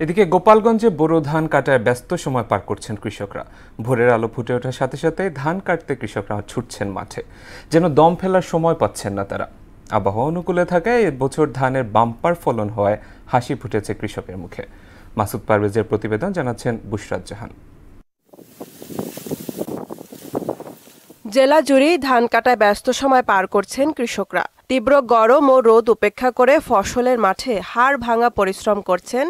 এদিকে গোপালগঞ্জে বোরো ধান কাটায় ব্যস্ত সময় পার করছেন কৃষকরা। ভোরের আলো ফুটে ওঠার সাথে সাথে ধান কাটতে কৃষকরা ছুটছেন মাঠে, যেন দম ফেলার সময় পাচ্ছেন না তারা। আবহাওয়া অনুকূলে থাকায় এবছর ধানের বাম্পার ফলন হওয়ায় হাসি ফুটেছে কৃষকের মুখে। মাসুদ পারভেজের প্রতিবেদন, জানাচ্ছেন বুশরাত জাহান। জেলা জুড়েই ধান কাটায় ব্যস্ত সময় পার করছেন কৃষকরা। তীব্র গরম ও রোদ উপেক্ষা করে ফসলের মাঠে হাড় ভাঙা পরিশ্রম করছেন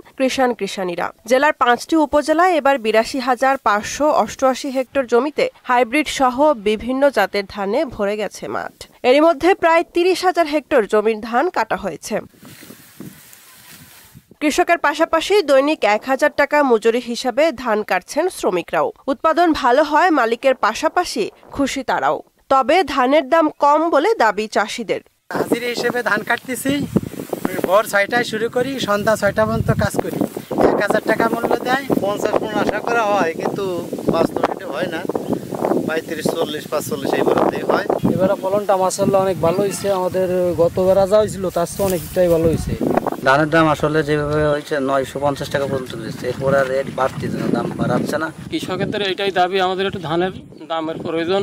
কৃষাণীরা। জেলার 5টি উপজেলায় এবার 82,588 হেক্টর জমিতে হাইব্রিড সহ বিভিন্ন জাতের ধানে ভরে গেছে মাঠ। এরই মধ্যে প্রায় 30,000 হেক্টর জমির ধান কাটা হয়েছে। কৃষকের পাশাপাশি দৈনিক 1,000 টাকা মজুরি হিসাবে ধান কাটছেন শ্রমিকরাও। উৎপাদন ভালো হয় মালিকের পাশাপাশি খুশি তারাও। তবে ধানের দাম কম বলে দাবি চাষিদের। হাজিরা হিসেবে ধান কাটতেছি, ভোর 6টায় শুরু করি, সন্ধ্যা 6টা পর্যন্ত কাজ করি। 1,000 টাকা মূল্য দেয়। 50 মণ আশা করা হয়, কিন্তু বাস্তবে হয় না। 35, 40, 45 এই বরাবরই হয়। এবারে ফলনটা মাশাআল্লাহ অনেক ভালো হয়েছে। আমাদের গতবার যা হয়েছিল তার চেয়ে অনেকটাই ভালো হয়েছে। ধানের দাম আসলে যেভাবে হয়েছে 950 টাকা পর্যন্ত দিচ্ছে, এরপর আর রেট বাড়তি, দাম বাড়াচ্ছে না। কৃষকদের এটাই দাবি, আমাদের একটু ধানের দামের প্রয়োজন,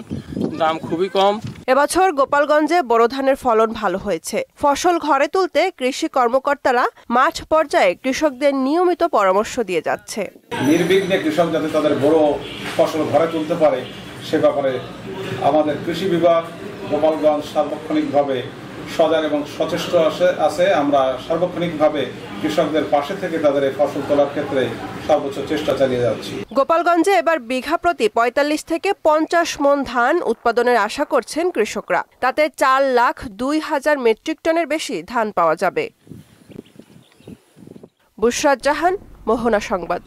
দাম খুবই কম। এবছর গোপালগঞ্জে বোরো ধানের ফলন ভালো হয়েছে। ফসল ঘরে তুলতে কৃষি কর্মকর্তারা মাঠ পর্যায়ে কৃষকদের নিয়মিত পরামর্শ দিয়ে যাচ্ছে। নির্বিঘ্নে কৃষক যাতে তাদের বড় ফসল ঘরে তুলতে পারে সে ব্যাপারে আমাদের কৃষি বিভাগ গোপালগঞ্জ সার্বক্ষণিকভাবে সজাগ এবং সচেষ্ট আছে। আমরা সার্বক্ষণিকভাবে কৃষকদের পাশে থেকে তাদের এই ফসল তোলার ক্ষেত্রে সর্বোচ্চ চেষ্টা চালিয়ে যাচ্ছি। গোপালগঞ্জে এবার বিঘা প্রতি 45 থেকে 50 মণ ধান উৎপাদনের আশা করছেন কৃষকরা। তাতে 4,02,000 মেট্রিক টনের বেশি ধান পাওয়া যাবে। বুশরাত জাহান, মোহনা সংবাদ।